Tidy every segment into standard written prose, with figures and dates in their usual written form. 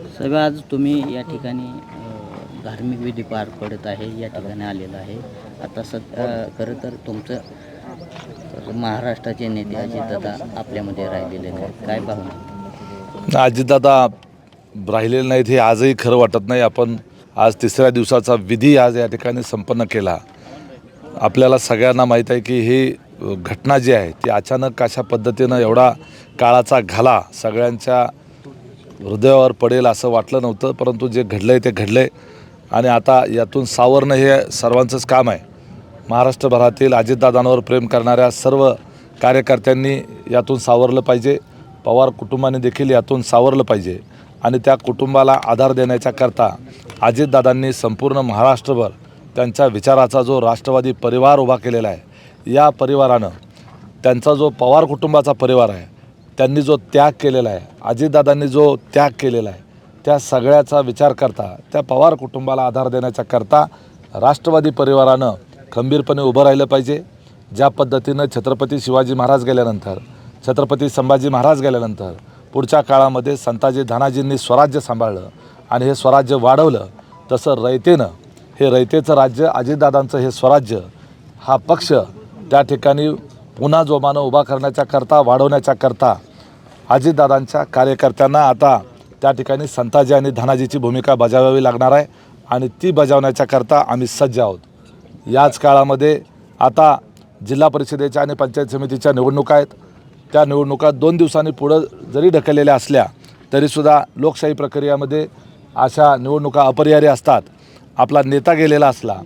साहेब, आज तुम्ही या ठिकाणी धार्मिक विधी पार पडत आहे, या ठिकाणी आलेला आहे. आता खरं तर तुमचं महाराष्ट्राचे नेते अजितदादा आपल्यामध्ये राहिलेले नाहीत, काय भावना? अजितदादा राहिलेले नाहीत हे आजही खरं वाटत नाही. आपण आज तिसऱ्या दिवसाचा विधी आज या ठिकाणी संपन्न केला. आपल्याला सगळ्यांना माहीत आहे की ही घटना जी आहे ती अचानक अशा पद्धतीनं एवढा काळाचा घाला सगळ्यांच्या हृदयावर पडेल असं वाटलं नव्हतं. परंतु जे घडलं आहे ते घडलं आहे आणि आता यातून सावरणं हे सर्वांचंच काम आहे. महाराष्ट्रभरातील अजितदादांवर प्रेम करणाऱ्या सर्व कार्यकर्त्यांनी यातून सावरलं पाहिजे. पवार कुटुंबाने देखील यातून सावरलं पाहिजे आणि त्या कुटुंबाला आधार देण्याच्या करता अजितदादांनी संपूर्ण महाराष्ट्रभर त्यांच्या विचाराचा जो राष्ट्रवादी परिवार उभा केलेला आहे, या परिवारानं त्यांचा जो पवार कुटुंबाचा परिवार आहे त्यांनी जो त्याग केलेला आहे, अजितदादांनी जो त्याग केलेला आहे, त्या सगळ्याचा विचार करता त्या पवार कुटुंबाला आधार देण्याच्या करता राष्ट्रवादी परिवारानं खंबीरपणे उभं राहिलं पाहिजे. ज्या पद्धतीनं छत्रपती शिवाजी महाराज गेल्यानंतर, छत्रपती संभाजी महाराज गेल्यानंतर पुढच्या काळामध्ये संताजी धनाजींनी स्वराज्य सांभाळलं आणि हे स्वराज्य वाढवलं, तसं रयतेनं हे रयतेचं राज्य, अजितदादांचं हे स्वराज्य, हा पक्ष त्या ठिकाणी पुन्हा जोमानं उभा करण्याच्या करता, वाढवण्याच्या करता अजितदादांच्या कार्यकर्त्यांना आता त्या ठिकाणी संताजी आणि धनाजीची भूमिका बजावावी लागणार आहे आणि ती बजावण्याच्या करता आम्ही सज्ज आहोत. याच काळामध्ये आता जिल्हा परिषदेच्या आणि पंचायत समितीच्या निवडणुका आहेत. त्या निवडणुका 2 दिवसांनी पुढं जरी ढकललेल्या असल्या तरीसुद्धा लोकशाही प्रक्रियेमध्ये अशा निवडणुका अपरिहार्य असतात. आपला नेता गेलेला असला,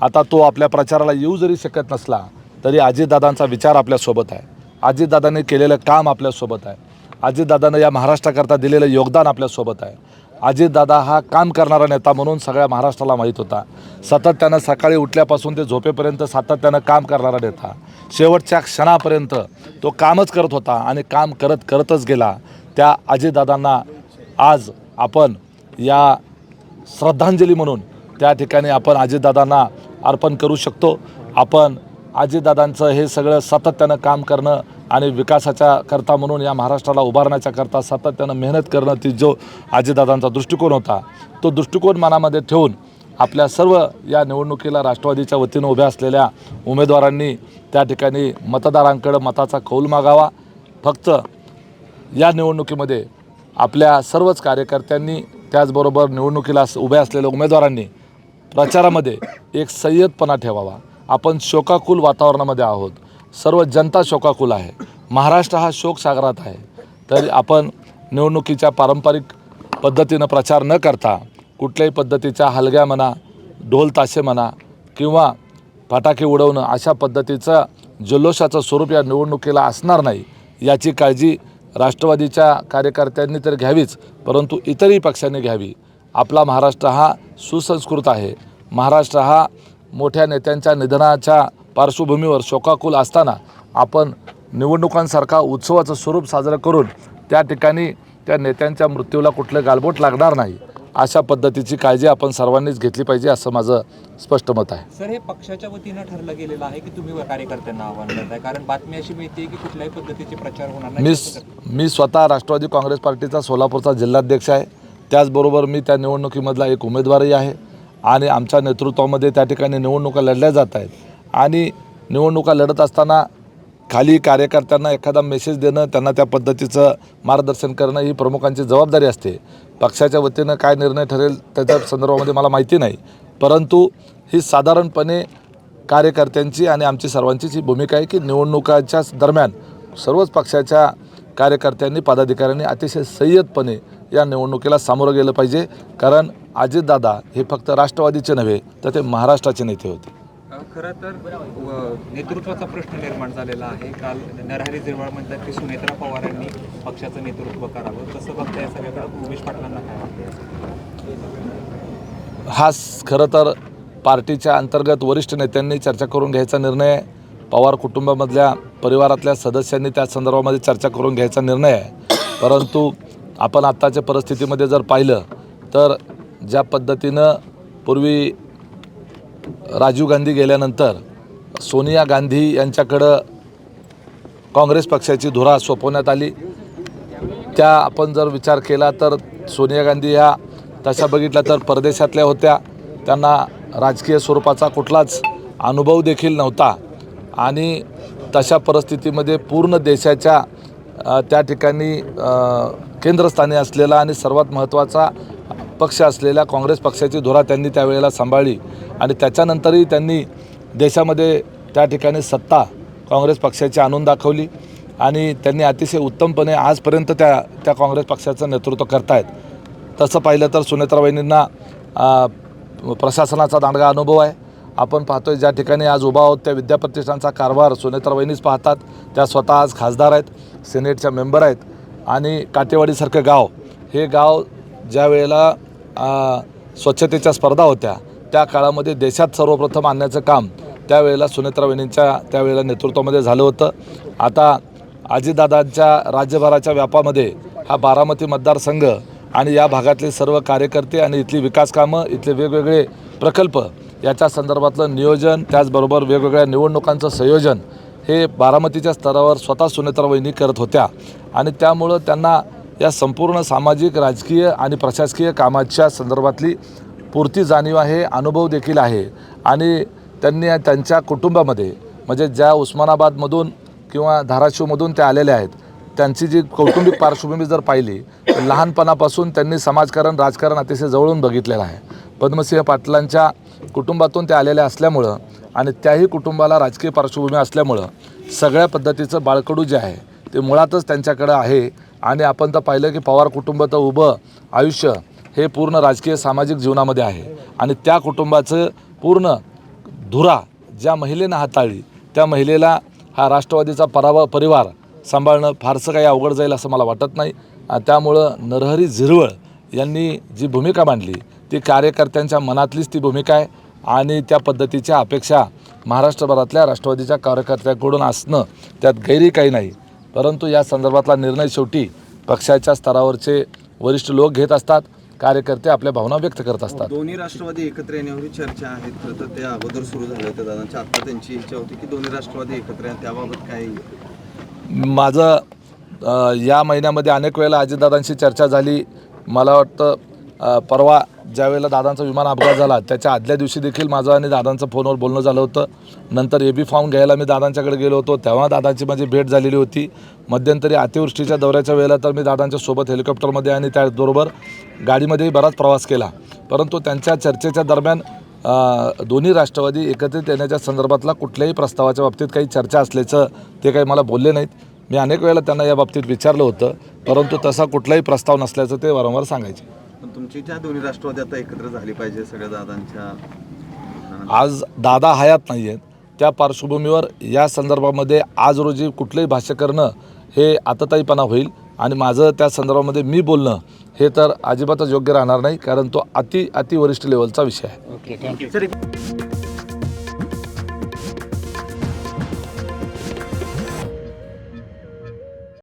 आता तो आपल्या प्रचाराला येऊ जरी शकत नसला तरी अजितदादांचा विचार आपल्यासोबत आहे, अजितदादांनी केलेलं काम आपल्यासोबत आहे, अजितदादांनं या महाराष्ट्राकरता दिलेलं योगदान आपल्यासोबत आहे. अजितदादा हा काम करणारा नेता म्हणून सगळ्या महाराष्ट्राला माहीत होता. सातत्यानं सकाळी उठल्यापासून ते झोपेपर्यंत सातत्यानं काम करणारा नेता, शेवटच्या क्षणापर्यंत तो कामच करत होता आणि काम करतच गेला. त्या अजितदादांना आज आपण या श्रद्धांजली म्हणून त्या ठिकाणी आपण अजितदादांना अर्पण करू शकतो. आपण अजितदादांचं हे सगळं सातत्यानं काम करणं आणि विकासाच्या करता म्हणून या महाराष्ट्राला उभारण्याच्या करता सातत्यानं मेहनत करणं, ती जो अजितदादांचा दृष्टिकोन होता, तो दृष्टिकोन मनामध्ये ठेवून आपल्या सर्व या निवडणुकीला राष्ट्रवादीच्या वतीनं उभ्या असलेल्या उमेदवारांनी त्या ठिकाणी मतदारांकडं मताचा कौल मागावा. फक्त या निवडणुकीमध्ये आपल्या सर्वच कार्यकर्त्यांनी, त्याचबरोबर निवडणुकीला उभ्या असलेल्या उमेदवारांनी प्रचारामध्ये एक संयतपणा ठेवावा. आपण शोकाकुल वातावरणामध्ये आहोत, सर्व जनता शोकाकुल आहे, महाराष्ट्र हा शोकसागरात आहे. तरी आपण निवडणुकीच्या पारंपरिक पद्धतीनं प्रचार न करता कुठल्याही पद्धतीच्या हलग्या म्हणा, ढोल ताशे म्हणा किंवा फटाके उडवणं अशा पद्धतीचं जल्लोषाचं स्वरूप या निवडणुकीला असणार नाही, याची काळजी राष्ट्रवादीच्या कार्यकर्त्यांनी तर घ्यावीच, परंतु इतरही पक्षांनी घ्यावी. आपला महाराष्ट्र हा सुसंस्कृत आहे. महाराष्ट्र हा मोठ्या नेत्यांच्या निधनाच्या पार्श्वभूमीवर शोकाकुल असताना आपण निवडणुकांसारखा उत्सवाचं स्वरूप साजरं करून त्या ठिकाणी त्या नेत्यांच्या मृत्यूला कुठलं गालबोट लागणार नाही, अशा पद्धतीची काळजी आपण सर्वांनीच घेतली पाहिजे, असं माझं स्पष्ट मत आहे. सर, हे पक्षाच्या वतीनं ठरलं गेलेलं आहे की तुम्ही कार्यकर्त्यांना आव्हान करताय? कारण बातमी अशी मिळते की कुठल्याही पद्धतीचे प्रचार होणार नाही. मी स्वतः राष्ट्रवादी काँग्रेस पार्टीचा सोलापूरचा जिल्हाध्यक्ष आहे. त्याचबरोबर मी त्या निवडणुकीमधला एक उमेदवारही आहे आणि आमच्या नेतृत्वामध्ये त्या ठिकाणी निवडणुका लढल्या जात आहेत आणि निवडणुका लढत असताना खाली कार्यकर्त्यांना एखादा मेसेज देणं, त्यांना त्या पद्धतीचं मार्गदर्शन करणं ही प्रमुखांची जबाबदारी असते. पक्षाच्या वतीनं काय निर्णय ठरेल त्याच्या संदर्भामध्ये मला माहिती नाही, परंतु ही साधारणपणे कार्यकर्त्यांची आणि आमची सर्वांचीच ही भूमिका आहे की निवडणुकाच्या दरम्यान सर्वच पक्षाच्या कार्यकर्त्यांनी, पदाधिकाऱ्यांनी अतिशय संयतपणे या निवडणुकीला सामोरं गेलं पाहिजे. कारण अजितदादा हे फक्त राष्ट्रवादीचे नव्हे तर ते महाराष्ट्राचे नेते होते. खरं तर नेतृत्वाचा प्रश्न निर्माण झालेला आहे. काल नरहरी झिरवाळ म्हणतात की सुनेत्रा पवारांनी पक्षाचं नेतृत्व करावं, कसं बघता या सगळ्याकडे उमेश पाटलांना काय वाटतं? हा खरं तर पार्टीच्या अंतर्गत वरिष्ठ नेत्यांनी चर्चा करून घ्यायचा निर्णय आहे. पवार कुटुंबामधल्या परिवारातल्या सदस्यांनी त्या संदर्भामध्ये चर्चा करून घ्यायचा निर्णय आहे. परंतु आपण आत्ताच्या परिस्थितीमध्ये जर पाहिलं तर ज्या पद्धतीनं पूर्वी राजीव गांधी गेल्यानंतर सोनिया गांधी यांच्याकडं काँग्रेस पक्षाची धुरा सोपवण्यात आली, त्या आपण जर विचार केला तर सोनिया गांधी ह्या तशा बघितल्या तर परदेशातल्या होत्या, त्यांना राजकीय स्वरूपाचा कुठलाच अनुभव देखील नव्हता आणि तशा परिस्थितीमध्ये पूर्ण देशाच्या त्या ठिकाणी केंद्रस्थानी असलेला आणि सर्वात महत्त्वाचा पक्ष असलेल्या काँग्रेस पक्षाची धुरा त्यांनी त्यावेळेला सांभाळली आणि त्याच्यानंतरही त्यांनी देशामध्ये त्या ठिकाणी सत्ता काँग्रेस पक्षाची आणून दाखवली आणि त्यांनी अतिशय उत्तमपणे आजपर्यंत त्या काँग्रेस पक्षाचं नेतृत्व करतायत. तसं पाहिलं तर सुनेत्रा वहिनींना प्रशासनाचा दांडगा अनुभव आहे. आपण पाहतोय ज्या ठिकाणी आज उभा आहोत त्या विद्याप्रतिष्ठानचा कारभार सुनेत्रा वहिनीच पाहतात. त्या स्वतः आज खासदार आहेत, सिनेटच्या मेंबर आहेत आणि काटेवाडीसारखं गाव, हे गाव ज्या वेळेला स्वच्छतेच्या स्पर्धा होत्या त्या काळामध्ये देशात सर्वप्रथम आणण्याचं काम त्यावेळेला सुनेत्रा वहिनींच्या त्यावेळेला नेतृत्वामध्ये झालं होतं. आता अजितदादांच्या राज्यभराच्या व्यापामध्ये हा बारामती मतदारसंघ आणि या भागातले सर्व कार्यकर्ते आणि इथली विकास कामं, इथले वेगवेगळे प्रकल्प याच्या संदर्भातलं नियोजन, त्याचबरोबर वेगवेगळ्या निवडणुकांचं संयोजन हे बारामतीच्या स्तरावर स्वतः सुनेत्रा वहिनी करत होत्या आणि त्यामुळं त्यांना या संपूर्ण सामाजिक, राजकीय आणि प्रशासकीय कामाच्या संदर्भातली पूर्ती जाणीव आहे, अनुभव देखील आहे आणि त्यांनी त्यांच्या कुटुंबामध्ये म्हणजे ज्या उस्मानाबादमधून किंवा धाराशिवमधून ते आलेले आहेत त्यांची जी कौटुंबिक पार्श्वभूमी जर पाहिली तर लहानपणापासून त्यांनी समाजकारण, राजकारण अतिशय जवळून बघितलेलं आहे. पद्मसिंह पाटलांच्या कुटुंबातून ते आलेले असल्यामुळं आणि त्याही कुटुंबाला राजकीय पार्श्वभूमी असल्यामुळं सगळ्या पद्धतीचं बाळकडू जे आहे ते मुळातच त्यांच्याकडं आहे आणि आपण तर पाहिलं की पवार कुटुंब तर उभं आयुष्य हे पूर्ण राजकीय सामाजिक जीवनामध्ये आहे आणि त्या कुटुंबाचं पूर्ण धुरा ज्या महिलेनं हाताळली त्या महिलेला हा राष्ट्रवादीचा परिवार सांभाळणं फारसं काही अवघड जाईल असं मला वाटत नाही. त्यामुळं नरहरी झिरवळ यांनी जी भूमिका मांडली ती कार्यकर्त्यांच्या मनातलीच ती भूमिका आहे आणि त्या पद्धतीच्या अपेक्षा महाराष्ट्रभरातल्या राष्ट्रवादीच्या कार्यकर्त्यांकडून असणं त्यात गैरी काही नाही. परंतु या संदर्भातला निर्णय शेवटी पक्षाच्या स्तरावरचे वरिष्ठ लोक घेत असतात, कार्यकर्ते आपल्या भावना व्यक्त करत असतात. दोन्ही राष्ट्रवादी एकत्र येण्यावर चर्चा आहेत. खरं तर त्या अगोदर सुरू झाल्या होत्या दादांच्या. आता त्यांची इच्छा होती की दोन्ही राष्ट्रवादी एकत्र या, त्याबाबत काय? माझं या महिन्यामध्ये अनेक वेळेला अजितदादांशी चर्चा झाली. मला वाटतं परवा ज्यावेळेला दादांचा विमान अपघात झाला त्याच्या आदल्या दिवशी देखील माझं आणि दादांचं फोनवर बोलणं झालं होतं. नंतर AB फॉर्म घ्यायला मी दादांच्याकडे गेलो होतो, तेव्हा दादांची माझी भेट झालेली होती. मध्यंतरी अतिवृष्टीच्या दौऱ्याच्या वेळेला तर मी दादांच्या सोबत हेलिकॉप्टरमध्ये आणि त्याचबरोबर गाडीमध्येही बराच प्रवास केला. परंतु त्यांच्या चर्चेच्या दरम्यान दोन्ही राष्ट्रवादी एकत्रित येण्याच्या संदर्भातला कुठल्याही प्रस्तावाच्या बाबतीत काही चर्चा असल्याचं ते काही मला बोलले नाहीत. मी अनेक वेळेला त्यांना या बाबतीत विचारलं होतं, परंतु तसा कुठलाही प्रस्ताव नसल्याचं ते वारंवार सांगायचे. पण तुमची इच्छा दोन्ही राष्ट्रवादी आता एकत्र झाली पाहिजे सगळ्या दादांच्या. आज दादा हयात नाही आहेत, त्या पार्श्वभूमीवर या संदर्भामध्ये आज रोजी कुठलंही भाष्य करणं हे आतताईपणा होईल आणि माझं त्या संदर्भामध्ये मी बोलणं हे तर अजिबातच योग्य राहणार नाही, कारण तो अति वरिष्ठ लेवलचा विषय आहे. Okay, thank you.